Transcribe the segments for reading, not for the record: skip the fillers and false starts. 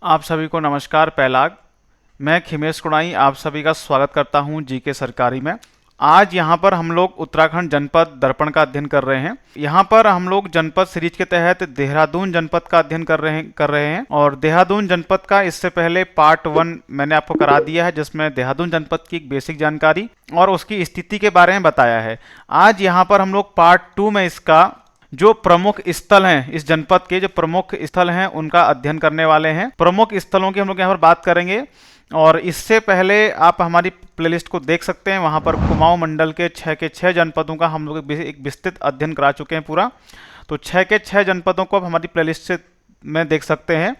आप सभी को नमस्कार। पहलाग, मैं खिमेश कुणाई आप सभी का स्वागत करता हूं जीके सरकारी में। आज यहां पर हम लोग उत्तराखंड जनपद दर्पण का अध्ययन कर रहे हैं। यहां पर हम लोग जनपद सीरीज के तहत देहरादून जनपद का अध्ययन कर रहे हैं और देहरादून जनपद का इससे पहले पार्ट 1 मैंने आपको करा दिया है, जिसमें देहरादून जनपद की एक बेसिक जानकारी और उसकी स्थिति के बारे में बताया है। आज यहाँ पर हम लोग पार्ट 2 में इसका जो प्रमुख स्थल हैं, इस जनपद के जो प्रमुख स्थल हैं उनका अध्ययन करने वाले हैं। प्रमुख स्थलों की हम लोग यहाँ पर बात करेंगे और इससे पहले आप हमारी प्लेलिस्ट को देख सकते हैं। वहाँ पर कुमाऊं मंडल के 6 के 6 जनपदों का हम लोग एक विस्तृत अध्ययन करा चुके हैं पूरा। तो 6 के 6 जनपदों को आप हमारी प्लेलिस्ट से में देख सकते हैं।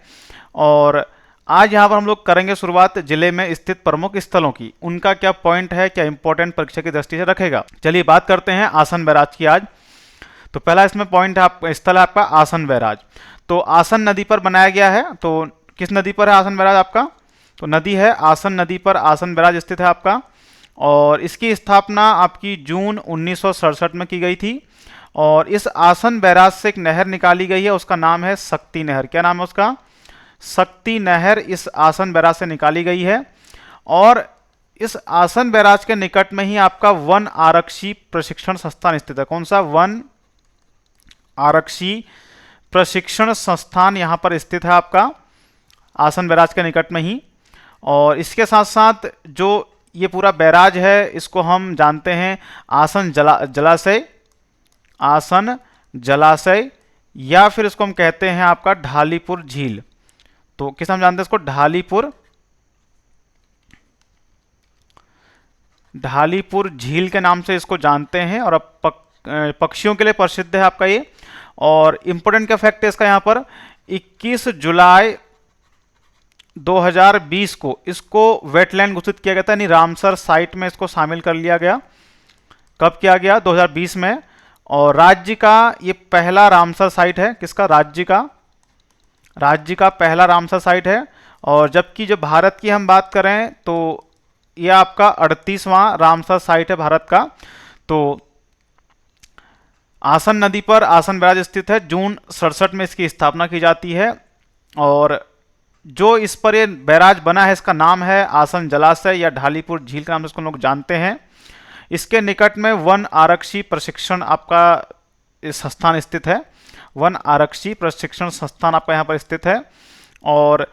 और आज यहाँ पर हम लोग करेंगे शुरुआत जिले में स्थित प्रमुख स्थलों की। उनका क्या पॉइंट है, क्या इंपॉर्टेंट परीक्षा की दृष्टि से रखेगा। चलिए बात करते हैं आसन बैराज की आज। तो पहला इसमें पॉइंट है स्थल है आपका आसन बैराज। तो आसन नदी पर बनाया गया है। तो किस नदी पर है आसन बैराज आपका? तो नदी है आसन नदी पर आसन बैराज स्थित है आपका। और इसकी स्थापना आपकी जून 1967 में की गई थी। और इस आसन बैराज से एक नहर निकाली गई है, उसका नाम है शक्ति नहर। क्या नाम है उसका? शक्ति नहर इस आसन बैराज से निकाली गई है। और इस आसन बैराज के निकट में ही आपका वन आरक्षी प्रशिक्षण संस्थान स्थित है। कौन सा? वन आरक्षी प्रशिक्षण संस्थान यहाँ पर स्थित है आपका आसन बैराज के निकट में ही। और इसके साथ साथ जो ये पूरा बैराज है इसको हम जानते हैं आसन जलाशय, आसन जलाशय, या फिर इसको हम कहते हैं आपका ढालीपुर झील। तो किस हम जानते हैं इसको? ढालीपुर झील के नाम से इसको जानते हैं। और अब पक्षियों के लिए प्रसिद्ध है आपका ये। और इंपोर्टेंट क्या फैक्ट है इसका? यहाँ पर 21 जुलाई 2020 को इसको वेटलैंड घोषित किया गया था, यानी रामसर साइट में इसको शामिल कर लिया गया। कब किया गया? 2020 में। और राज्य का ये पहला रामसर साइट है। किसका? राज्य का पहला रामसर साइट है। और जबकि जो भारत की हम बात करें तो यह आपका 38वां रामसर साइट है भारत का। तो आसन नदी पर आसन बैराज स्थित है। जून 67 में इसकी स्थापना की जाती है। और जो इस पर ये बैराज बना है इसका नाम है आसन जलाशय या ढालीपुर झील के नाम से इसको लोग जानते हैं। इसके निकट में वन आरक्षी प्रशिक्षण आपका संस्थान स्थित है। वन आरक्षी प्रशिक्षण संस्थान आपका यहाँ पर स्थित है। और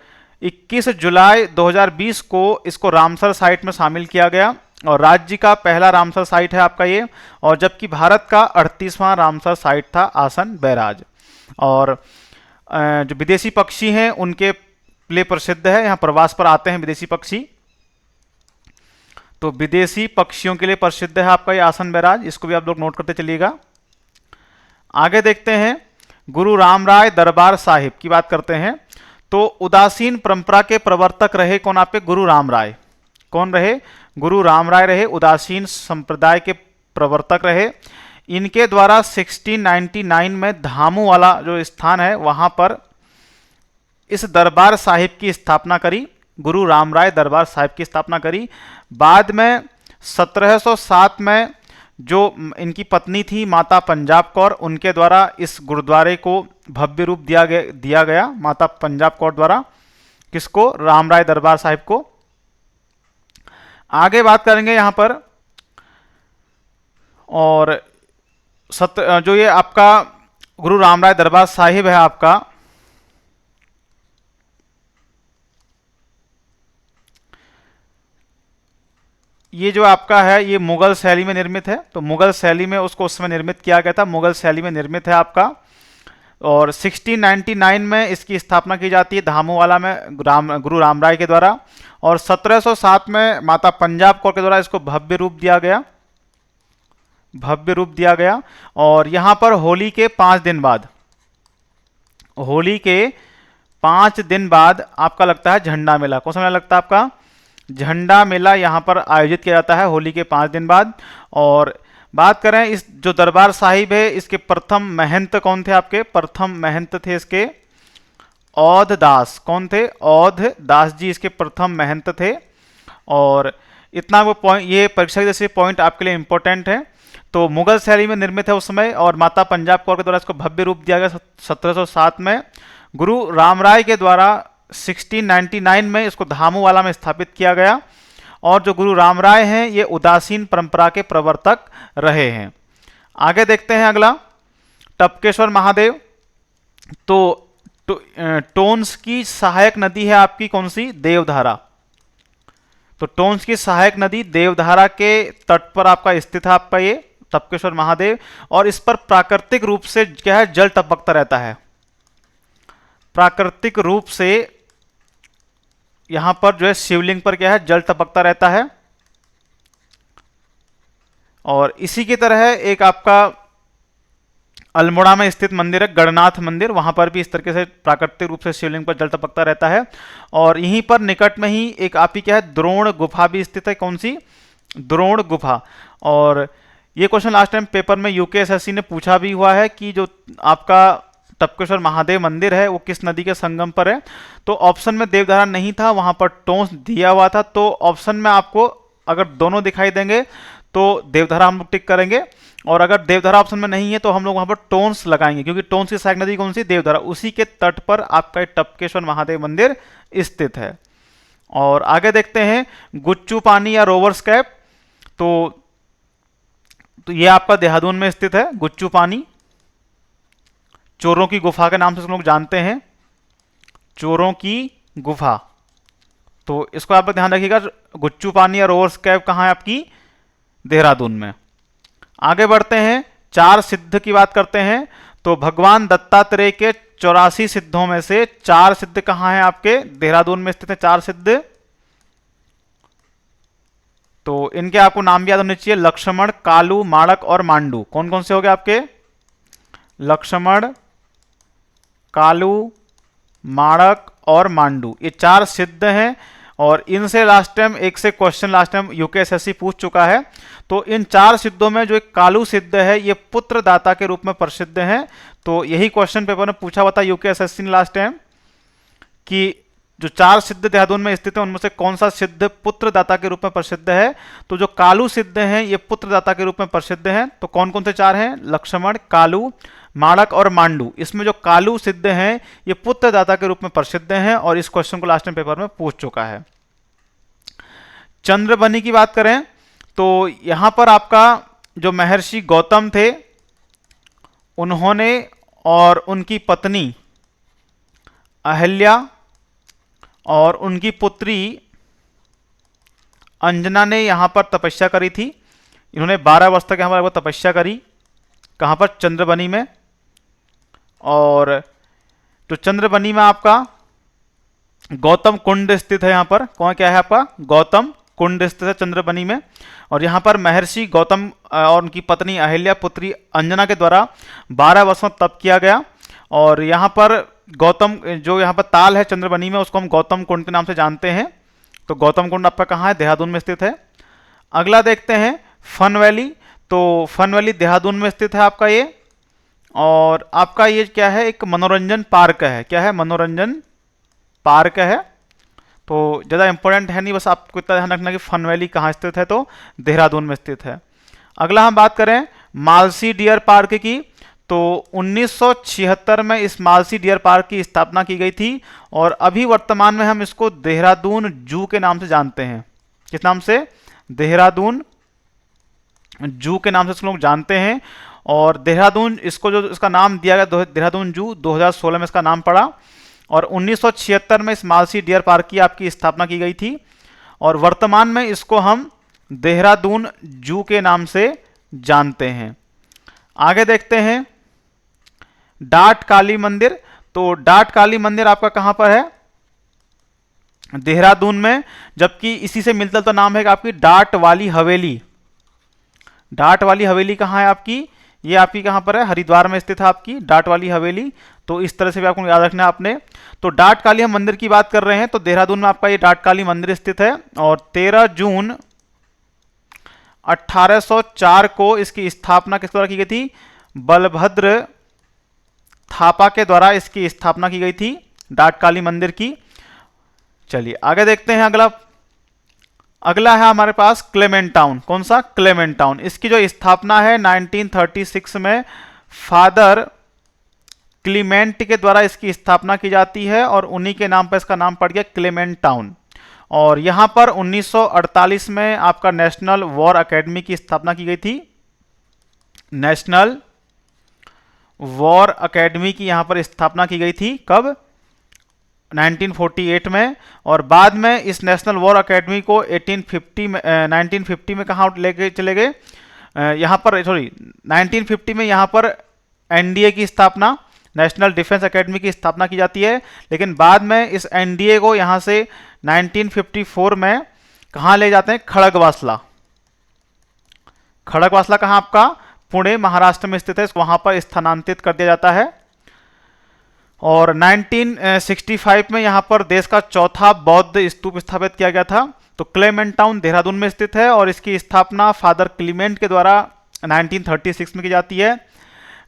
21 जुलाई 2020 को इसको रामसर साइट में शामिल किया गया। और राज्य का पहला रामसर साइट है आपका ये। और जबकि भारत का 38वां रामसर साइट था आसन बैराज। और जो विदेशी पक्षी हैं उनके लिए प्रसिद्ध है, यहाँ प्रवास पर आते हैं विदेशी पक्षी। तो विदेशी पक्षियों के लिए प्रसिद्ध है आपका ये आसन बैराज। इसको भी आप लोग नोट करते चलिएगा। आगे देखते हैं गुरु रामराय दरबार साहिब की बात करते हैं। तो उदासीन परंपरा के प्रवर्तक रहे कौन आपके? गुरु रामराय। कौन रहे? गुरु रामराय रहे। उदासीन संप्रदाय के प्रवर्तक रहे। इनके द्वारा 1699 में धामू वाला जो स्थान है वहां पर इस दरबार साहिब की स्थापना करी। गुरु रामराय दरबार साहिब की स्थापना करी। बाद में 1707 में जो इनकी पत्नी थी माता पंजाब कौर, उनके द्वारा इस गुरुद्वारे को भव्य रूप दिया गया माता पंजाब कौर द्वारा। किसको? रामराय दरबार साहिब को। आगे बात करेंगे यहां पर। और जो ये आपका गुरु रामराय दरबार साहिब है आपका, ये जो आपका है ये मुगल शैली में निर्मित है। तो मुगल शैली में उसको उस समय निर्मित किया गया था, मुगल शैली में निर्मित है आपका। और 1699 में इसकी स्थापना की जाती है धामूवाला में गुरु रामराय के द्वारा। और 1707 में माता पंजाब कौर के द्वारा इसको भव्य रूप दिया गया। और यहाँ पर होली के 5 दिन बाद आपका लगता है झंडा मेला। कौन सा मेला लगता है आपका? झंडा मेला यहाँ पर आयोजित किया जाता है होली के 5 दिन बाद। और बात करें इस जो दरबार साहिब है इसके प्रथम महंत कौन थे आपके? प्रथम महंत थे इसके औध दास। कौन थे? औध दास जी इसके प्रथम महंत थे। और इतना वो पॉइंट, ये परीक्षा के जैसे पॉइंट आपके लिए इंपॉर्टेंट है। तो मुगल शैली में निर्मित है उस समय। और माता पंजाब कौर के द्वारा इसको भव्य रूप दिया गया 1707 में। गुरु रामराय के द्वारा 1699 में इसको धामूवाला में स्थापित किया गया। और जो गुरु रामराय हैं ये उदासीन परंपरा के प्रवर्तक रहे हैं। आगे देखते हैं अगला, टपकेश्वर महादेव। तो टोन्स की सहायक नदी है आपकी कौन सी? देवधारा। तो टोन्स की सहायक नदी देवधारा के तट पर आपका स्थित है आपका ये टपकेश्वर महादेव। और इस पर प्राकृतिक रूप से क्या है, जल टपकता रहता है। प्राकृतिक रूप से यहां पर जो है शिवलिंग पर क्या है, जल टपकता रहता है। और इसी की तरह एक आपका अल्मोड़ा में स्थित मंदिर है गणनाथ मंदिर, वहां पर भी इस तरीके से प्राकृतिक रूप से शिवलिंग पर जल टपकता रहता है। और यहीं पर निकट में ही एक आपकी क्या है, द्रोण गुफा भी स्थित है। कौन सी? द्रोण गुफा। और ये क्वेश्चन लास्ट टाइम पेपर में यूकेएसएससी ने पूछा भी हुआ है कि जो आपका टपकेश्वर महादेव मंदिर है वो किस नदी के संगम पर है। तो ऑप्शन में देवधारा नहीं था, वहां पर टोंस दिया हुआ था। तो ऑप्शन में आपको अगर दोनों दिखाई देंगे तो देवधारा हम लोग टिक करेंगे, और अगर देवधारा ऑप्शन में नहीं है तो हम लोग वहां पर टोंस लगाएंगे, क्योंकि टोंस की सहायक नदी कौन सी? देवधारा। उसी के तट पर आपका टपकेश्वर महादेव मंदिर स्थित है। और आगे देखते हैं गुच्चू पानी या रोवर्स कैप। तो ये आपका देहरादून में स्थित है गुच्चू पानी, चोरों की गुफा के नाम से लोग जानते हैं, चोरों की गुफा। तो इसको आप ध्यान रखिएगा, गुच्चू पानी या रोवर्स कैप कहाँ है आपकी? देहरादून में। आगे बढ़ते हैं, 4 सिद्ध की बात करते हैं। तो भगवान दत्तात्रेय के 84 सिद्धों में से 4 सिद्ध कहाँ हैं आपके? देहरादून में स्थित है 4 सिद्ध। तो इनके आपको नाम भी याद होने चाहिए, लक्ष्मण, कालू, माणक और मांडू। कौन कौन से हो गए आपके? लक्ष्मण, कालू, माणक और मांडू, ये 4 सिद्ध हैं। और इनसे लास्ट टाइम एक से क्वेश्चन लास्ट टाइम यूकेएसएससी पूछ चुका है। तो इन 4 सिद्धों में जो एक कालू सिद्ध है ये पुत्रदाता के रूप में प्रसिद्ध है। तो यही क्वेश्चन पेपर में पूछा हुआ था यूकेएसएससी ने लास्ट टाइम कि जो 4 सिद्ध देहरादून में स्थित है उनमें से कौन सा सिद्ध पुत्रदाता के रूप में प्रसिद्ध है। तो जो कालू सिद्ध हैं ये पुत्रदाता के रूप में प्रसिद्ध हैं। तो कौन कौन से 4 हैं? लक्ष्मण, कालू, माणक और मांडू। इसमें जो कालू सिद्ध हैं ये पुत्रदाता के रूप में प्रसिद्ध हैं, और इस क्वेश्चन को लास्ट टाइम पेपर में पूछ चुका है। चंद्रबनी की बात करें तो यहां पर आपका जो महर्षि गौतम थे उन्होंने और उनकी पत्नी अहल्या और उनकी पुत्री अंजना ने यहां पर तपस्या करी थी। इन्होंने 12 वर्ष तक यहां पर तपस्या करी। कहां पर? चंद्रबनी में। और तो चंद्रबनी में आपका गौतम कुंड स्थित है। यहां पर कौन क्या है आपका? गौतम कुंड स्थित है चंद्रबनी में। और यहां पर महर्षि गौतम और उनकी पत्नी अहिल्या पुत्री अंजना के द्वारा 12 वर्षों तप किया गया। और यहां पर गौतम जो यहां पर ताल है चंद्रबनी में उसको हम गौतम कुंड के नाम से जानते हैं। तो गौतम कुंड आपका कहाँ है? देहरादून में स्थित है। अगला देखते हैं फन वैली। तो फन वैली देहरादून में स्थित है आपका ये। और आपका ये क्या है? एक मनोरंजन पार्क है। क्या है? मनोरंजन पार्क है। तो ज़्यादा इंपॉर्टेंट है नहीं, बस आपको इतना ध्यान रखना कि फन वैली कहाँ स्थित है, तो देहरादून में स्थित है। अगला हम बात करें मालसी डियर पार्क की। तो 1976 में इस मालसी डियर पार्क की स्थापना की गई थी। और अभी वर्तमान में हम इसको देहरादून जू के नाम से जानते हैं। किस नाम से? देहरादून जू के नाम से इसको लोग जानते हैं। और देहरादून इसको जो इसका नाम दिया गया देहरादून जू 2016 में इसका नाम पड़ा। और 1976 में इस मालसी डियर पार्क की आपकी स्थापना की गई थी। और वर्तमान में इसको हम देहरादून जू के नाम से जानते हैं। आगे देखते हैं डाट काली मंदिर। तो डाट काली मंदिर आपका कहां पर है? देहरादून में। जबकि इसी से मिलता जुलता नाम है आपकी डाट वाली हवेली। डाट वाली हवेली कहां है आपकी? ये आपकी कहां पर है? हरिद्वार में स्थित है आपकी डाट वाली हवेली। तो इस तरह से भी आपको याद रखना है आपने। तो डाट काली हम मंदिर की बात कर रहे हैं, तो देहरादून में आपका ये डाट काली मंदिर स्थित है। और 13 जून 1804 को इसकी स्थापना किस द्वारा की गई थी? बलभद्र थापा के द्वारा इसकी स्थापना की गई थी डाट काली मंदिर की। चलिए आगे देखते हैं। अगला है हमारे पास क्लेमेंट टाउन। कौन सा? Clement town. इसकी जो स्थापना है 1936 में फादर क्लीमेंट के द्वारा इसकी स्थापना की जाती है और उन्हीं के नाम पर इसका नाम पड़ गया क्लेमेंट टाउन। और यहाँ पर 1948 में आपका नेशनल वॉर एकेडमी की स्थापना की गई थी। नेशनल वॉर एकेडमी की यहाँ पर स्थापना की गई थी कब? 1948 में। और बाद में इस नेशनल वॉर एकेडमी को 1950 में कहाँ लेके चले गए? यहाँ पर 1950 में यहाँ पर एनडीए की स्थापना, नेशनल डिफेंस एकेडमी की स्थापना की जाती है। लेकिन बाद में इस एनडीए को यहाँ से 1954 में कहाँ ले जाते हैं? खड़गवासला। खड़गवासला कहाँ आपका? पुणे महाराष्ट्र में स्थित है, वहां पर स्थानांतरित कर दिया जाता है। और 1965 में यहां पर देश का चौथा बौद्ध स्तूप स्थापित किया गया था। तो क्लेमेंट टाउन देहरादून में स्थित है और इसकी स्थापना फादर क्लीमेंट के द्वारा 1936 में की जाती है।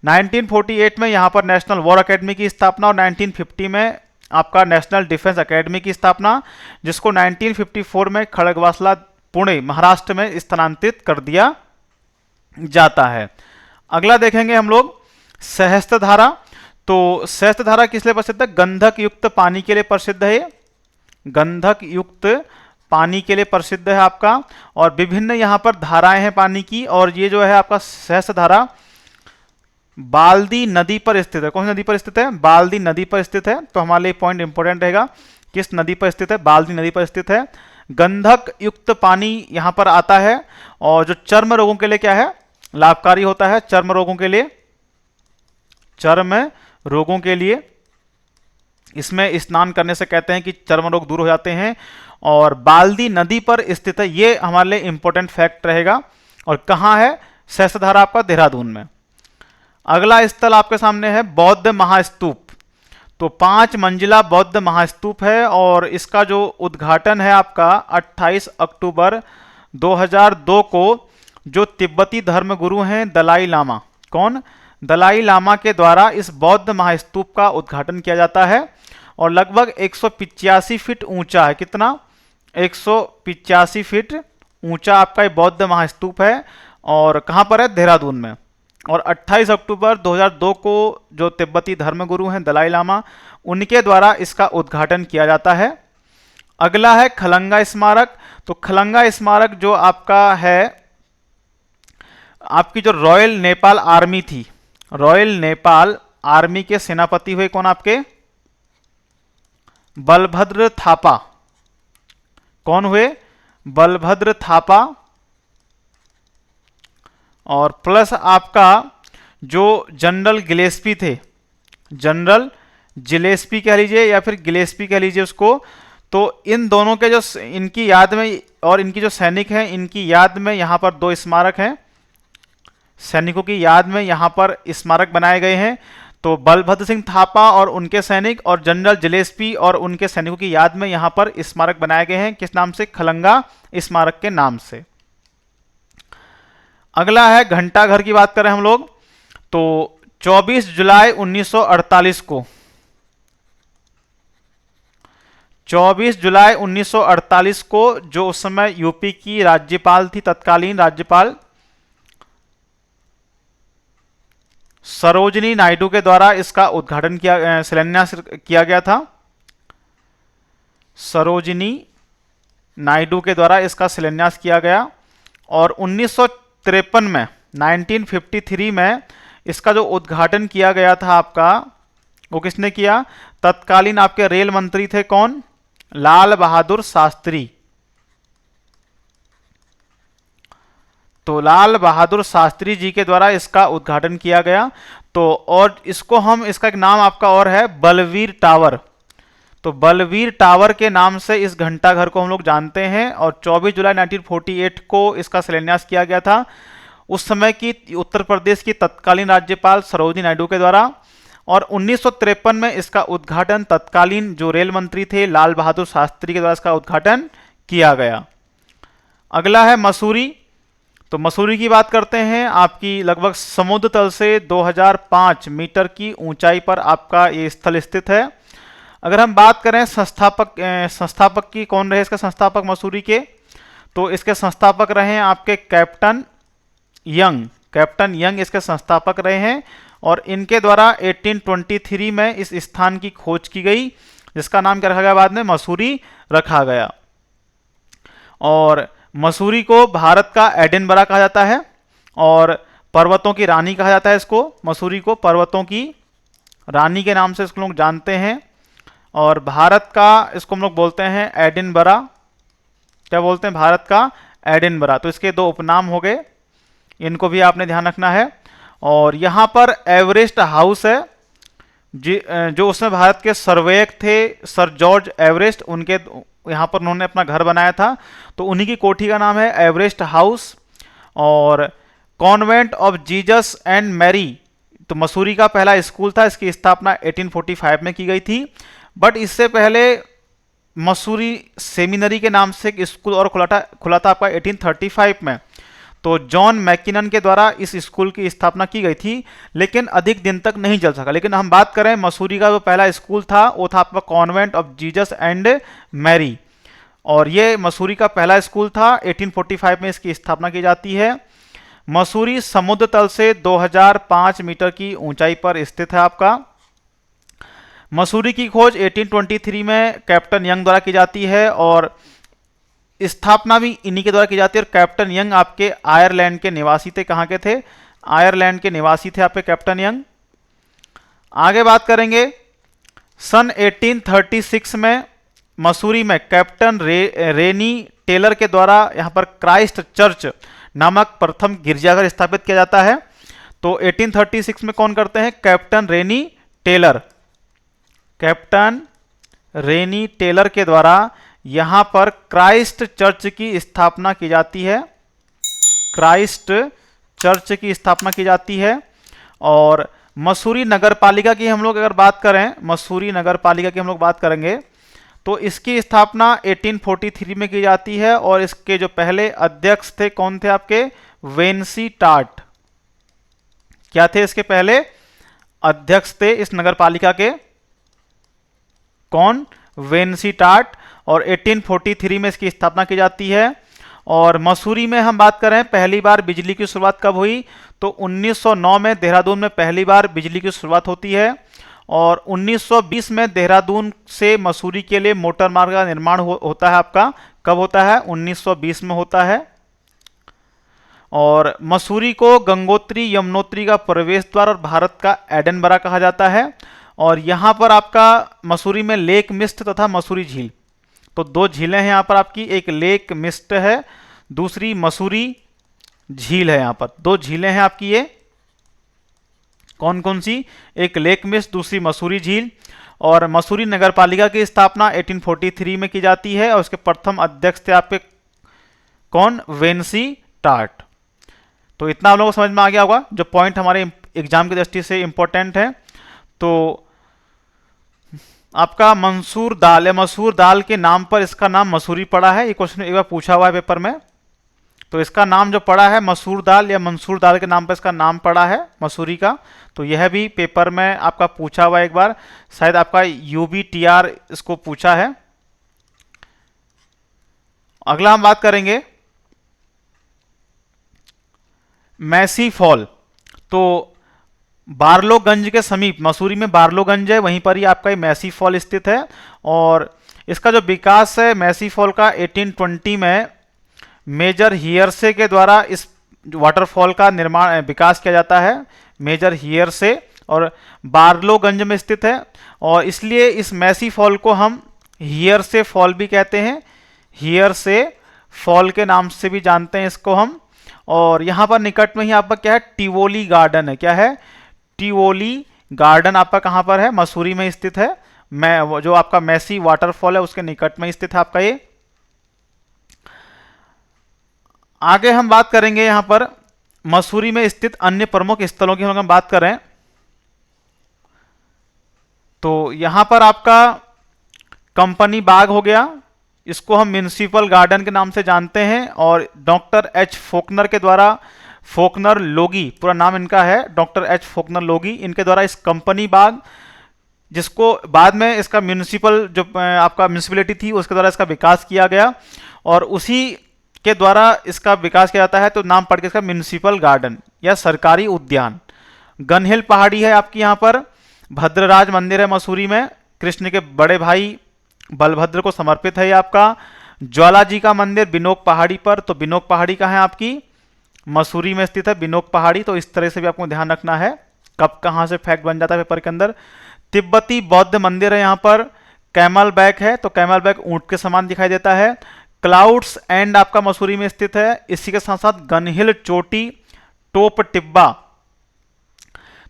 1948 में यहाँ पर नेशनल वॉर एकेडमी की स्थापना और 1950 में आपका नेशनल डिफेंस एकेडमी की स्थापना, जिसको 1954 में खड़गवासला पुणे महाराष्ट्र में स्थानांतरित कर दिया जाता है। अगला देखेंगे हम लोग सहस्त्रधारा। तो सहस्त्रधारा किस लिए प्रसिद्ध है? गंधक युक्त पानी के लिए प्रसिद्ध है। गंधक युक्त पानी के लिए प्रसिद्ध है आपका। और विभिन्न यहाँ पर धाराएं हैं पानी की, और ये जो है आपका सहस्त्रधारा बाल्दी नदी पर स्थित है। कौन सी नदी पर स्थित है? बाल्दी नदी पर स्थित है। तो हमारे लिए पॉइंट इंपॉर्टेंट रहेगा, किस नदी पर स्थित है? बाल्दी नदी पर स्थित है। गंधक युक्त पानी यहाँ पर आता है और जो चर्म रोगों के लिए क्या है? लाभकारी होता है। चर्म रोगों के लिए, चर्म रोगों के लिए इसमें स्नान करने से कहते हैं कि चर्म रोग दूर हो जाते हैं। और बाल्दी नदी पर स्थित है, ये हमारे लिए इंपॉर्टेंट फैक्ट रहेगा। और कहाँ है सहस्त्रधारा? आपका देहरादून में। अगला स्थल आपके सामने है बौद्ध महास्तूप। तो 5 मंजिला बौद्ध महास्तूप है और इसका जो उद्घाटन है आपका 28 अक्टूबर 2002 को जो तिब्बती धर्मगुरु हैं दलाई लामा, कौन? दलाई लामा के द्वारा इस बौद्ध महास्तूप का उद्घाटन किया जाता है। और लगभग 185 फीट ऊंचा है। कितना? 185 फीट ऊंचा आपका ये बौद्ध महास्तूप है। और कहाँ पर है? देहरादून में। और 28 अक्टूबर 2002 को जो तिब्बती धर्मगुरु हैं दलाई लामा, उनके द्वारा इसका उद्घाटन किया जाता है। अगला है खलंगा स्मारक। तो खलंगा स्मारक जो आपका है, आपकी जो रॉयल नेपाल आर्मी थी, रॉयल नेपाल आर्मी के सेनापति हुए कौन? आपके बलभद्र थापा। कौन हुए? बलभद्र थापा। और प्लस आपका जो जनरल गिलेस्पी थे, जनरल जिलेस्पी कह लीजिए या फिर गिलेस्पी कह लीजिए उसको। तो इन दोनों के जो इनकी याद में और इनकी जो सैनिक हैं, इनकी याद में यहाँ पर 2 स्मारक हैं। सैनिकों की याद में यहाँ पर स्मारक बनाए गए हैं। तो बलभद्र सिंह थापा और उनके सैनिक और जनरल जिलेस्पी और उनके सैनिकों की याद में यहाँ पर स्मारक बनाए गए हैं। किस नाम से? खलंगा स्मारक के नाम से। अगला है घंटाघर की बात करें हम लोग। तो 24 जुलाई 1948 को 24 जुलाई 1948 को जो उस समय यूपी की राज्यपाल थी, तत्कालीन राज्यपाल सरोजिनी नायडू के द्वारा इसका उद्घाटन किया, शिलान्यास किया गया था। सरोजिनी नायडू के द्वारा इसका शिलान्यास किया गया। और 1953 में 1953 में इसका जो उद्घाटन किया गया था आपका, वो किसने किया? तत्कालीन आपके रेल मंत्री थे कौन? लाल बहादुर शास्त्री। तो लाल बहादुर शास्त्री जी के द्वारा इसका उद्घाटन किया गया। तो और इसको हम, इसका एक नाम आपका और है बलवीर टावर। तो बलवीर टावर के नाम से इस घंटाघर को हम लोग जानते हैं। और 24 जुलाई 1948 को इसका शिलान्यास किया गया था उस समय की उत्तर प्रदेश की तत्कालीन राज्यपाल सरोजिनी नायडू के द्वारा। और 1953 में इसका उद्घाटन तत्कालीन जो रेल मंत्री थे लाल बहादुर शास्त्री के द्वारा इसका उद्घाटन किया गया। अगला है मसूरी। तो मसूरी की बात करते हैं। आपकी लगभग समुद्र तल से 2005 मीटर की ऊंचाई पर आपका ये स्थल स्थित है। अगर हम बात करें संस्थापक की, कौन रहे इसके संस्थापक मसूरी के? तो इसके संस्थापक रहे हैं आपके कैप्टन यंग। कैप्टन यंग इसके संस्थापक रहे हैं। और इनके द्वारा 1823 में इस स्थान की खोज की गई, जिसका नाम क्या रखा गया बाद में, मसूरी रखा गया। और मसूरी को भारत का एडिनबरा कहा जाता है और पर्वतों की रानी कहा जाता है इसको। मसूरी को पर्वतों की रानी के नाम से इसको लोग जानते हैं और भारत का इसको हम लोग बोलते हैं एडिनबरा। क्या बोलते हैं? भारत का एडिनबरा। तो इसके दो उपनाम हो गए, इनको भी आपने ध्यान रखना है। और यहाँ पर एवरेस्ट हाउस है जो उसमें भारत के सर्वेयक थे सर जॉर्ज एवरेस्ट, उनके यहाँ पर उन्होंने अपना घर बनाया था, तो उन्हीं की कोठी का नाम है एवरेस्ट हाउस। और convent of Jesus and Mary, तो मसूरी का पहला स्कूल था, इसकी स्थापना 1845 में की गई थी। बट इससे पहले मसूरी सेमिनरी के नाम से एक स्कूल और खुला था आपका 1835 में। तो जॉन मैकिनन के द्वारा इस स्कूल की स्थापना की गई थी, लेकिन अधिक दिन तक नहीं चल सका। लेकिन हम बात करें मसूरी का जो पहला स्कूल था वो था आपका convent of Jesus and Mary, और ये मसूरी का पहला स्कूल था। 1845 में इसकी स्थापना की जाती है। मसूरी समुद्र तल से 2005 मीटर की ऊंचाई पर स्थित है आपका। मसूरी की खोज 1823 में कैप्टन यंग द्वारा की जाती है और स्थापना भी इन्हीं के द्वारा की जाती है। और कैप्टन यंग आपके आयरलैंड के निवासी थे। कहाँ के थे? आयरलैंड के निवासी थे आपके कैप्टन यंग। आगे बात करेंगे, सन 1836 में मसूरी में कैप्टन रेनी टेलर के द्वारा यहाँ पर क्राइस्ट चर्च नामक प्रथम गिरजाघर स्थापित किया जाता है। तो 1836 में कौन करते हैं? कैप्टन रेनी टेलर। कैप्टन रेनी टेलर के द्वारा यहां पर क्राइस्ट चर्च की स्थापना की जाती है। क्राइस्ट चर्च की स्थापना की जाती है। और मसूरी नगरपालिका की हम लोग अगर बात करें, मसूरी नगरपालिका की हम लोग बात करेंगे, तो इसकी स्थापना 1843 में की जाती है और इसके जो पहले अध्यक्ष थे कौन थे आपके? वेंसी टाट। क्या थे इसके पहले अध्यक्ष? थे इस नगरपालिका के कौन? वेंसी टाट। और 1843 में इसकी स्थापना की जाती है। और मसूरी में हम बात करें पहली बार बिजली की शुरुआत कब हुई? तो 1909 में देहरादून में पहली बार बिजली की शुरुआत होती है। और 1920 में देहरादून से मसूरी के लिए मोटर मार्ग का निर्माण होता है आपका। कब होता है? 1920 में होता है। और मसूरी को गंगोत्री यमुनोत्री का प्रवेश द्वार और भारत का एडिनबरा कहा जाता है। और यहाँ पर आपका मसूरी में लेक मिस्ट तथा मसूरी झील, तो दो झीलें हैं यहाँ पर आपकी, एक लेक मिस्ट है, दूसरी मसूरी झील है। यहाँ पर दो झीलें हैं आपकी, ये कौन कौन सी? एक लेक मिस्ट, दूसरी मसूरी झील। और मसूरी नगरपालिका की स्थापना 1843 में की जाती है और उसके प्रथम अध्यक्ष थे आपके कौन? वेंसी टाट। तो इतना आप लोगों को समझ में आ गया होगा जो पॉइंट हमारे एग्जाम की दृष्टि से इंपॉर्टेंट है। तो आपका मंसूर दाल या मसूर दाल के नाम पर इसका नाम मसूरी पड़ा है। ये क्वेश्चन एक बार पूछा हुआ है पेपर में। तो इसका नाम जो पड़ा है मसूर दाल या मंसूर दाल के नाम पर इसका नाम पड़ा है मसूरी का। तो यह भी पेपर में आपका पूछा हुआ है एक बार, शायद आपका UBTR इसको पूछा है। अगला हम बात करेंगे मैसी फॉल। तो बारलोगंज के समीप, मसूरी में बारलोगंज है, वहीं पर ही आपका मैसी फॉल स्थित है। और इसका जो विकास है मैसी फॉल का 1820 में मेजर हियरसे के द्वारा इस वाटरफॉल का निर्माण विकास किया जाता है। मेजर हियरसे, और बारलोगंज में स्थित है और इसलिए इस मैसी फॉल को हम हियरसे फॉल भी कहते हैं। हियरसे फॉल के नाम से भी जानते हैं इसको हम। और यहाँ पर निकट में ही आपका क्या है? टिवोली गार्डन है। क्या है? टिवोली गार्डन आपका कहाँ पर है? मसूरी में स्थित है। जो आपका मैसी वाटरफॉल है उसके निकट में स्थित है आपका ये। आगे हम बात करेंगे यहाँ पर मसूरी में स्थित अन्य प्रमुख स्थलों की हम बात करें तो यहाँ पर आपका कंपनी बाग हो गया, इसको हम म्युनिसिपल गार्डन के नाम से जानते हैं। और डॉक्टर एच फोकनर के द्वारा, फोकनर लोगी पूरा नाम इनका है, डॉक्टर एच फोकनर लोगी, इनके द्वारा इस कंपनी बाग, जिसको बाद में इसका म्युनिसिपल जो आपका म्युनिसिपलिटी थी उसके द्वारा इसका विकास किया गया और उसी के द्वारा इसका विकास किया जाता है। तो नाम पढ़ के इसका म्युनिसिपल गार्डन या सरकारी उद्यान। गनहिल पहाड़ी है आपकी यहाँ पर, भद्रराज मंदिर है मसूरी में, कृष्ण के बड़े भाई बलभद्र को समर्पित है ये आपका। ज्वाला जी का मंदिर बिनोक पहाड़ी पर, तो बिनोक पहाड़ी का है आपकी मसूरी में स्थित है बिनोक पहाड़ी। तो इस तरह से भी आपको ध्यान रखना है कब कहाँ से फैक्ट बन जाता है पेपर के अंदर। तिब्बती बौद्ध मंदिर है यहाँ पर, कैमल बैक है, तो कैमल बैक ऊंट के समान दिखाई देता है। क्लाउड्स एंड आपका मसूरी में स्थित है। इसी के साथ साथ गनहिल चोटी टोप टिब्बा,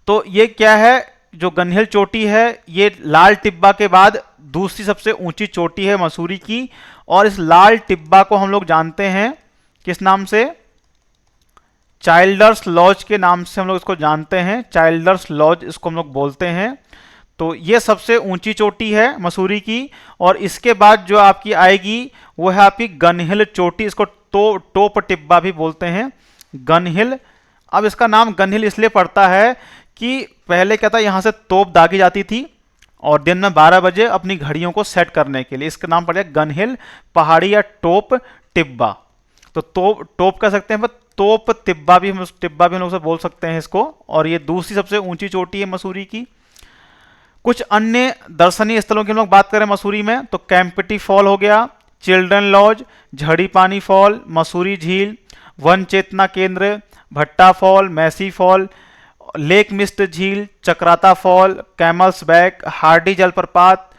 तो ये क्या है, जो गनहिल चोटी है ये लाल टिब्बा के बाद दूसरी सबसे ऊंची चोटी है मसूरी की। और इस लाल टिब्बा को हम लोग जानते हैं किस नाम से, चाइल्डर्स लॉज के नाम से हम लोग इसको जानते हैं, चाइल्डर्स लॉज इसको हम लोग बोलते हैं। तो ये सबसे ऊंची चोटी है मसूरी की। और इसके बाद जो आपकी आएगी वो है आपकी गनहिल चोटी, इसको टोप टिब्बा भी बोलते हैं, गनहिल। अब इसका नाम गनहिल इसलिए पड़ता है कि पहले क्या था, यहाँ से तोप दागी जाती थी और दिन में 12 बजे अपनी घड़ियों को सेट करने के लिए, इसका नाम पड़ गया गनहिल पहाड़ी या टोप टिब्बा। तो टोप कह सकते हैं, पर तोप टिब्बा भी हम लोग से बोल सकते हैं इसको। और ये दूसरी सबसे ऊंची चोटी है मसूरी की। कुछ अन्य दर्शनीय स्थलों की हम लोग बात करें मसूरी में, तो कैंपटी फॉल हो गया, चिल्ड्रन लॉज, झड़ी पानी फॉल, मसूरी झील, one Chetna Kendra, Bhatta Fall, Mossy Fall, Lake Mist झील, Chakrata Fall, Camel's Back, Hardy जलप्रपात,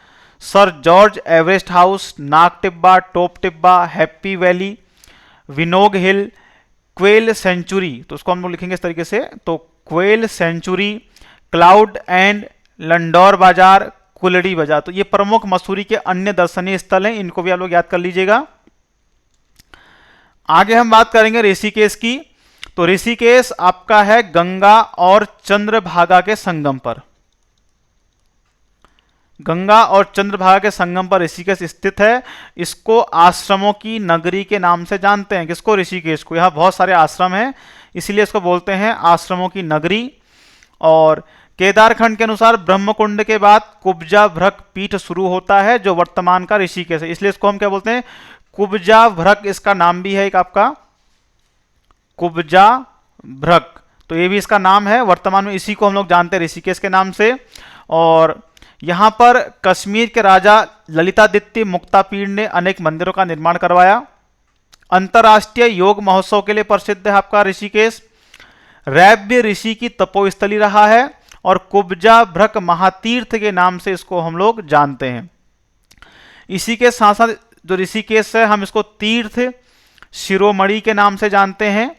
Sir George Everest House, Nag Tibba, Top Tibba, Happy Valley, Benog Hill, Quail Sanctuary, तो उसको हम लोग लिखेंगे इस तरीके से, तो Quail Sanctuary, Cloud End, Landour बाजार, कुलड़ी बाजार। तो ये प्रमुख मसूरी के अन्य दर्शनीय स्थल हैं, इनको भी आप लोग याद कर लीजिएगा। आगे हम बात करेंगे ऋषिकेश की। तो ऋषिकेश आपका है गंगा और चंद्रभागा के संगम पर, गंगा और चंद्रभागा के संगम पर ऋषिकेश स्थित है। इसको आश्रमों की नगरी के नाम से जानते हैं, किसको, ऋषिकेश को। यहाँ बहुत सारे आश्रम हैं इसीलिए इसको बोलते हैं आश्रमों की नगरी। और केदारखंड के अनुसार ब्रह्मकुंड के बाद कुब्जा भ्रक पीठ शुरू होता है, जो वर्तमान का ऋषिकेश है, इसलिए इसको हम क्या बोलते हैं, कुब्जा भ्रक। इसका नाम भी है एक आपका कुब्जा भ्रक, तो ये भी इसका नाम है। वर्तमान में इसी को हम लोग जानते हैं ऋषिकेश के नाम से। और यहाँ पर कश्मीर के राजा ललितादित्य मुक्तापीड़ ने अनेक मंदिरों का निर्माण करवाया। अंतर्राष्ट्रीय योग महोत्सव के लिए प्रसिद्ध है आपका ऋषिकेश। रैव्य ऋषि की तपोस्थली रहा है और कुब्जा भ्रक महातीर्थ के नाम से इसको हम लोग जानते हैं। इसी के साथ साथ जो ऋषिकेश है हम इसको तीर्थ शिरोमणि के नाम से जानते हैं।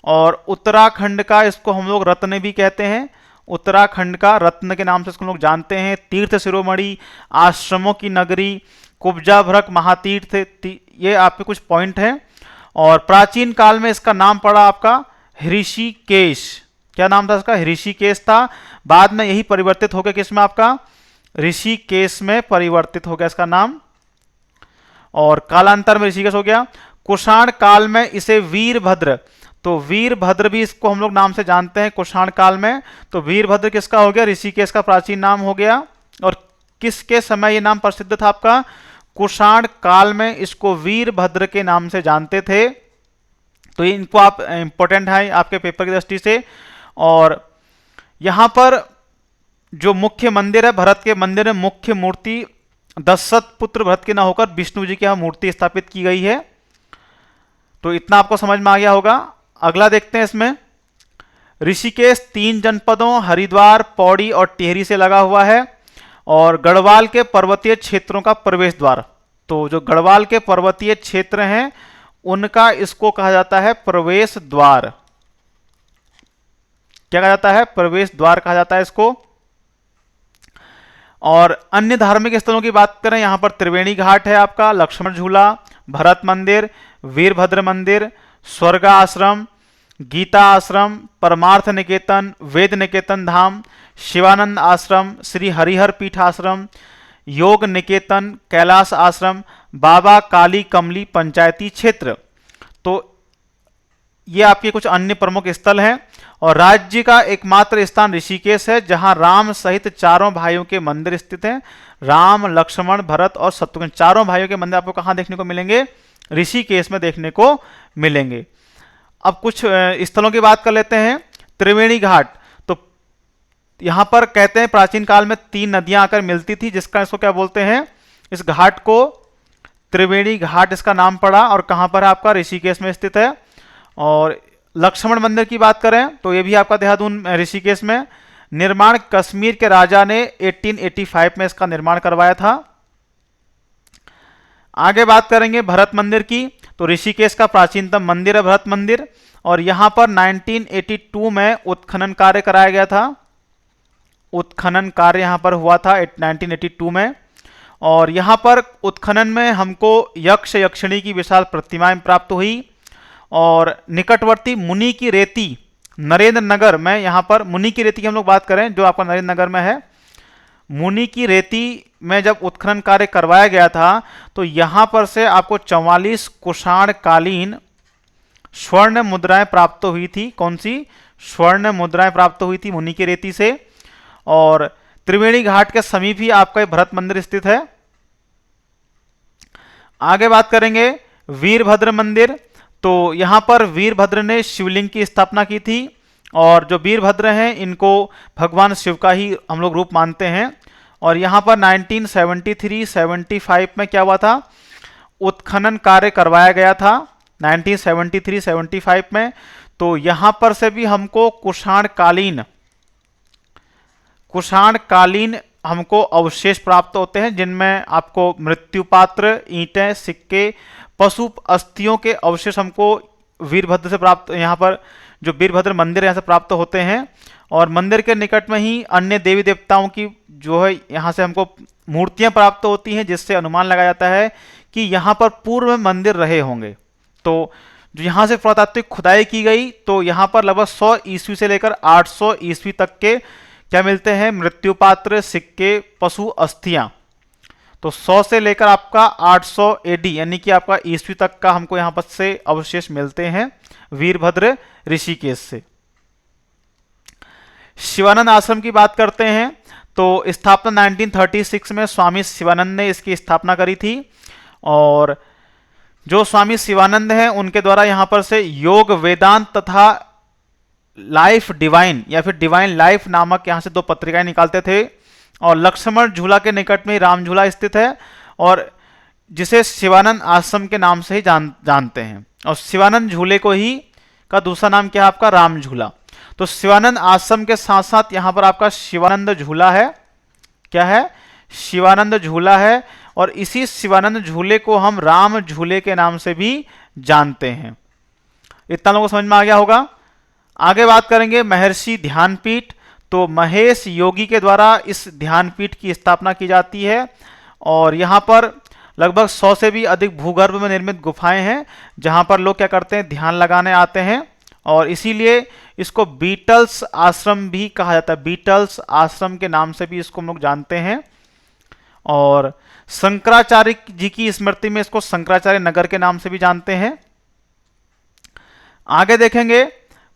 और उत्तराखंड का इसको हम लोग रत्न भी कहते हैं, उत्तराखंड का रत्न के नाम से इसको लोग जानते हैं। तीर्थ शिरोमणि, आश्रमों की नगरी, कुब्जा भ्रक महातीर्थ, ये आपके कुछ पॉइंट हैं। और प्राचीन काल में इसका नाम पड़ा आपका ऋषिकेश। क्या नाम था इसका, ऋषिकेश था। बाद में यही परिवर्तित हो गया किसमें, आपका ऋषिकेश में परिवर्तित हो गया इसका नाम, और कालांतर में ऋषिकेश हो गया। कुषाण काल में इसे वीरभद्र, तो वीरभद्र भी इसको हम लोग नाम से जानते हैं कुषाण काल में। तो वीरभद्र किसका हो गया, ऋषिकेश का प्राचीन नाम हो गया। और किसके समय ये नाम प्रसिद्ध था आपका, कुषाण काल में इसको वीरभद्र के नाम से जानते थे। तो ये इनको आप इंपॉर्टेंट है आपके पेपर की दृष्टि से। और यहाँ पर जो मुख्य मंदिर है, भरत के मंदिर में मुख्य मूर्ति दशरथ पुत्र भरत के ना होकर विष्णु जी की यहाँ मूर्ति स्थापित की गई है। तो इतना आपको समझ में आ गया होगा। अगला देखते हैं इसमें, ऋषिकेश 3 जनपदों हरिद्वार, पौड़ी और टिहरी से लगा हुआ है और गढ़वाल के पर्वतीय क्षेत्रों का प्रवेश द्वार। तो जो गढ़वाल के पर्वतीय क्षेत्र हैं उनका इसको कहा जाता है प्रवेश द्वार। क्या कहा जाता है, प्रवेश द्वार कहा जाता है इसको। और अन्य धार्मिक स्थलों की बात करें, यहां पर त्रिवेणी घाट है आपका, लक्ष्मण झूला, भरत मंदिर, वीरभद्र मंदिर, स्वर्ग आश्रम, गीता आश्रम, परमार्थ निकेतन, वेद निकेतन धाम, शिवानंद आश्रम, श्री हरिहर पीठ आश्रम, योग निकेतन, कैलाश आश्रम, बाबा काली कमली पंचायती क्षेत्र। तो ये आपके कुछ अन्य प्रमुख स्थल हैं। और राज्य का एकमात्र स्थान ऋषिकेश है जहां राम सहित चारों भाइयों के मंदिर स्थित हैं। राम, लक्ष्मण, भरत और शत्रुघ्न चारों भाइयों के मंदिर आपको कहां देखने को मिलेंगे, ऋषिकेश में देखने को मिलेंगे। अब कुछ स्थलों की बात कर लेते हैं। त्रिवेणी घाट, तो यहाँ पर कहते हैं प्राचीन काल में 3 नदियां आकर मिलती थी, जिसका इसको क्या बोलते हैं, इस घाट को त्रिवेणी घाट इसका नाम पड़ा, और कहाँ पर है आपका, ऋषिकेश में स्थित है। और लक्ष्मण मंदिर की बात करें तो ये भी आपका देहरादून ऋषिकेश में। निर्माण कश्मीर के राजा ने 1885 में इसका निर्माण करवाया था। आगे बात करेंगे भरत मंदिर की, तो ऋषिकेश का प्राचीनतम मंदिर है भरत मंदिर, और यहाँ पर 1982 में उत्खनन कार्य कराया गया था। उत्खनन कार्य यहाँ पर हुआ था 1982 में, और यहाँ पर उत्खनन में हमको यक्ष यक्षिणी की विशाल प्रतिमाएं प्राप्त हुई, और निकटवर्ती मुनि की रेती नरेंद्र नगर में, यहाँ पर मुनि की रेती की हम लोग बात करें जो आपका नरेंद्र नगर में है, मुनि की रेती में जब उत्खनन कार्य करवाया गया था तो यहाँ पर से आपको 44 कुषाण कालीन स्वर्ण मुद्राएं प्राप्त हुई थी। कौन सी? स्वर्ण मुद्राएं प्राप्त हुई थी मुनि की रेती से। और त्रिवेणी घाट के समीप ही आपका ये भरत मंदिर स्थित है। आगे बात करेंगे वीरभद्र मंदिर, तो यहां पर वीरभद्र ने शिवलिंग की स्थापना की थी, और जो वीरभद्र हैं इनको भगवान शिव का ही हम लोग रूप मानते हैं। और यहाँ पर 1973-75 में क्या हुआ था, उत्खनन कार्य करवाया गया था 1973-75 में। तो यहाँ पर से भी हमको कुषाण कालीन हमको अवशेष प्राप्त होते हैं, जिनमें आपको मृत्युपात्र, ईंटें, सिक्के, पशु अस्थियों के अवशेष हमको वीरभद्र से प्राप्त, यहाँ पर जो वीरभद्र मंदिर है यहाँ से प्राप्त होते हैं। और मंदिर के निकट में ही अन्य देवी देवताओं की जो है यहाँ से हमको मूर्तियां प्राप्त होती हैं, जिससे अनुमान लगाया जाता है कि यहाँ पर पूर्व में मंदिर रहे होंगे। तो जो यहाँ से पुरातात्विक खुदाई की गई तो यहाँ पर लगभग 100 ईस्वी से लेकर 800 ईस्वी तक के क्या मिलते हैं, मृत्युपात्र, सिक्के, पशु अस्थियां। तो 100 से लेकर आपका 800 एडी यानी कि आपका ईस्वी तक का हमको यहाँ पर से अवशेष मिलते हैं वीरभद्र ऋषिकेश से। शिवानंद आश्रम की बात करते हैं तो स्थापना 1936 में स्वामी शिवानंद ने इसकी स्थापना करी थी, और जो स्वामी शिवानंद हैं उनके द्वारा यहाँ पर से योग वेदांत तथा लाइफ डिवाइन या फिर डिवाइन लाइफ नामक यहाँ से 2 पत्रिकाएं निकालते थे। और लक्ष्मण झूला के निकट में राम झूला स्थित है, और जिसे शिवानंद आश्रम के नाम से ही जानते हैं। और शिवानंद झूले को ही का दूसरा नाम क्या है आपका, राम झूला। तो शिवानंद आश्रम के साथ साथ यहाँ पर आपका शिवानंद झूला है। क्या है? शिवानंद झूला है, और इसी शिवानंद झूले को हम राम झूले के नाम से भी जानते हैं। इतना लोगों को समझ में आ गया होगा। आगे बात करेंगे महर्षि ध्यानपीठ, तो महेश योगी के द्वारा इस ध्यानपीठ की स्थापना की जाती है, और यहाँ पर लगभग 100 से भी अधिक भूगर्भ में निर्मित गुफाएं हैं, जहां पर लोग क्या करते हैं, ध्यान लगाने आते हैं, और इसीलिए इसको बीटल्स आश्रम भी कहा जाता है। बीटल्स आश्रम के नाम से भी इसको हम लोग जानते हैं। और शंकराचार्य जी की स्मृति में इसको शंकराचार्य नगर के नाम से भी जानते हैं। आगे देखेंगे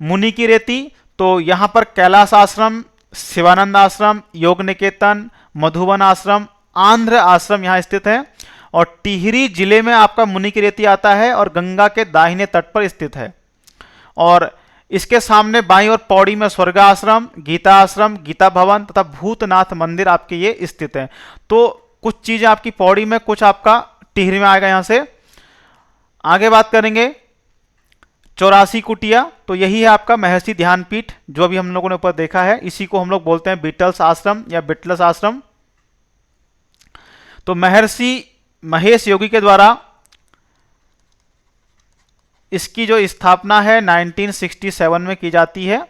मुनि की रेती, तो यहां पर कैलाश आश्रम, शिवानंद आश्रम, योग निकेतन, मधुबन आश्रम, आंध्र आश्रम यहां स्थित है। और टिहरी जिले में आपका मुनि की रेती आता है, और गंगा के दाहिने तट पर स्थित है। और इसके सामने बाईं ओर पौड़ी में स्वर्ग आश्रम, गीता आश्रम, गीता भवन तथा भूतनाथ मंदिर आपके ये स्थित है। तो कुछ चीजें आपकी पौड़ी में, कुछ आपका टिहरी में आएगा यहां से। आगे बात करेंगे 84 कुटिया, तो यही है आपका महर्षि ध्यानपीठ, जो अभी हम लोगों ने ऊपर देखा है। इसी को हम लोग बोलते हैं बीटल्स आश्रम या बिटलस आश्रम। तो महर्षि महेश योगी के द्वारा इसकी जो स्थापना है 1967 में की जाती है,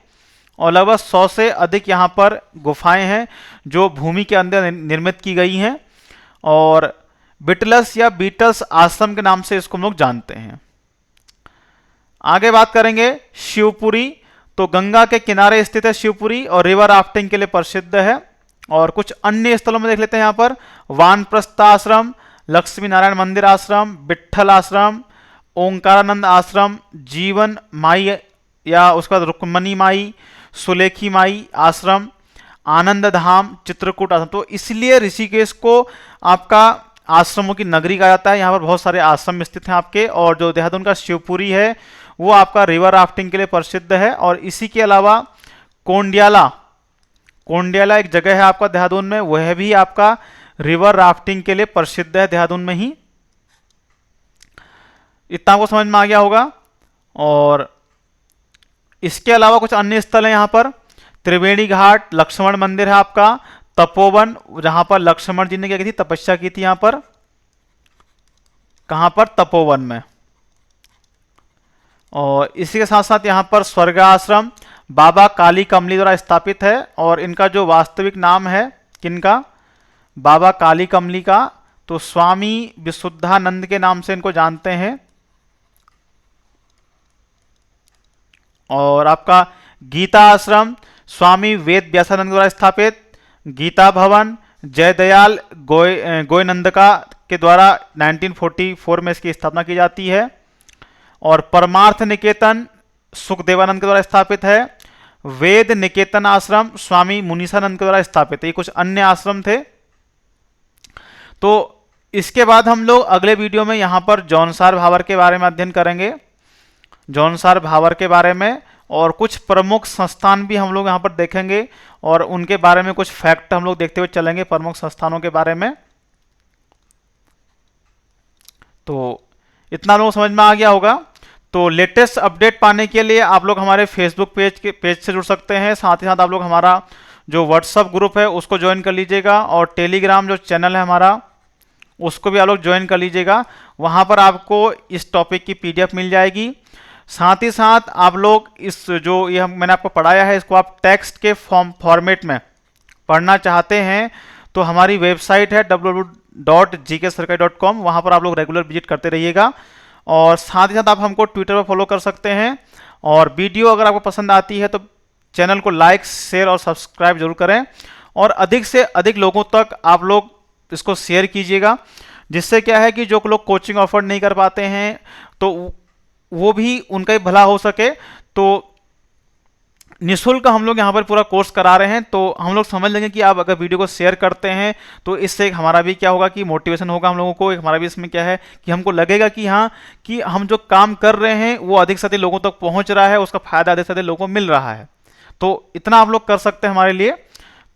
और लगभग 100 से अधिक यहाँ पर गुफाएं हैं जो भूमि के अंदर निर्मित की गई हैं, और बिटलस या बीटल्स आश्रम के नाम से इसको हम लोग जानते हैं। आगे बात करेंगे शिवपुरी, तो गंगा के किनारे स्थित है शिवपुरी, और रिवर राफ्टिंग के लिए प्रसिद्ध है। और कुछ अन्य स्थलों में देख लेते हैं, यहाँ पर वानप्रस्थ आश्रम, लक्ष्मी नारायण मंदिर आश्रम, विट्ठल आश्रम, ओंकारानंद आश्रम, जीवन माई या उसके बाद रुक्मणी माई, सुलेखी माई आश्रम, आनंद धाम, चित्रकूट आश्रम। तो इसलिए ऋषिकेश को आपका आश्रमों की नगरी कहा जाता है। यहाँ पर बहुत सारे आश्रम स्थित हैं आपके। और जो देहरादून का शिवपुरी है वो आपका रिवर राफ्टिंग के लिए प्रसिद्ध है। और इसी के अलावा कोंडियाला एक जगह है आपका देहरादून में, वह भी आपका रिवर राफ्टिंग के लिए प्रसिद्ध है देहरादून में ही। इतना आपको समझ में आ गया होगा। और इसके अलावा कुछ अन्य स्थल है यहाँ पर, त्रिवेणी घाट, लक्ष्मण मंदिर है आपका, तपोवन जहां पर लक्ष्मण जी ने क्या की थी, तपस्या की थी यहाँ पर, कहां पर, तपोवन में। और इसी के साथ साथ यहाँ पर स्वर्गाश्रम बाबा काली कमली द्वारा स्थापित है, और इनका जो वास्तविक नाम है किनका, बाबा काली कमली का, तो स्वामी विशुद्धानंद के नाम से इनको जानते हैं। और आपका गीता आश्रम स्वामी वेद व्यासानंद द्वारा स्थापित, गीता भवन जयदयाल गोयनंदका के द्वारा 1944 में इसकी स्थापना की जाती है। और परमार्थ निकेतन सुखदेवानंद के द्वारा स्थापित है। वेद निकेतन आश्रम स्वामी मुनीसानंद के द्वारा स्थापित है। ये कुछ अन्य आश्रम थे। तो इसके बाद हम लोग अगले वीडियो में यहाँ पर जौनसार भावर के बारे में अध्ययन करेंगे, जौनसार भावर के बारे में, और कुछ प्रमुख संस्थान भी हम लोग यहाँ पर देखेंगे, और उनके बारे में कुछ फैक्ट हम लोग देखते हुए चलेंगे प्रमुख संस्थानों के बारे में। तो इतना लोग समझ में आ गया होगा। तो लेटेस्ट अपडेट पाने के लिए आप लोग हमारे फेसबुक पेज से जुड़ सकते हैं, साथ ही साथ आप लोग हमारा जो व्हाट्सएप ग्रुप है उसको ज्वाइन कर लीजिएगा, और टेलीग्राम जो चैनल है हमारा उसको भी आप लोग ज्वाइन कर लीजिएगा। वहाँ पर आपको इस टॉपिक की PDF मिल जाएगी। साथ ही साथ आप लोग इस जो ये मैंने आपको पढ़ाया है इसको आप टेक्स्ट के फॉर्मेट में पढ़ना चाहते हैं तो हमारी वेबसाइट है www.gksarkari.com, वहाँ पर आप लोग रेगुलर विजिट करते रहिएगा। और साथ ही साथ आप हमको ट्विटर पर फॉलो कर सकते हैं। और वीडियो अगर आपको पसंद आती है तो चैनल को लाइक, शेयर और सब्सक्राइब जरूर करें, और अधिक से अधिक लोगों तक आप लोग इसको शेयर कीजिएगा, जिससे क्या है कि जो लोग कोचिंग ऑफर नहीं कर पाते हैं तो वो भी उनका ही भला हो सके। तो निःशुल्क हम लोग यहाँ पर पूरा कोर्स करा रहे हैं। तो हम लोग समझ लेंगे कि आप अगर वीडियो को शेयर करते हैं तो इससे हमारा भी क्या होगा कि मोटिवेशन होगा हम लोगों को, हमारा भी इसमें क्या है कि हमको लगेगा कि हाँ कि हम जो काम कर रहे हैं वो अधिक से अधिक लोगों तक पहुँच रहा है, उसका फायदा अधिक से अधिक लोगों को मिल रहा है। तो इतना आप लोग कर सकते हैं हमारे लिए।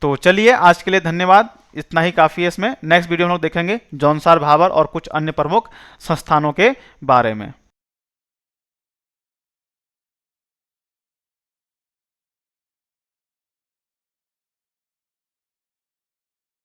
तो चलिए आज के लिए धन्यवाद, इतना ही काफ़ी है इसमें। नेक्स्ट वीडियो हम लोग देखेंगे जौनसार भावर और कुछ अन्य प्रमुख संस्थानों के बारे में।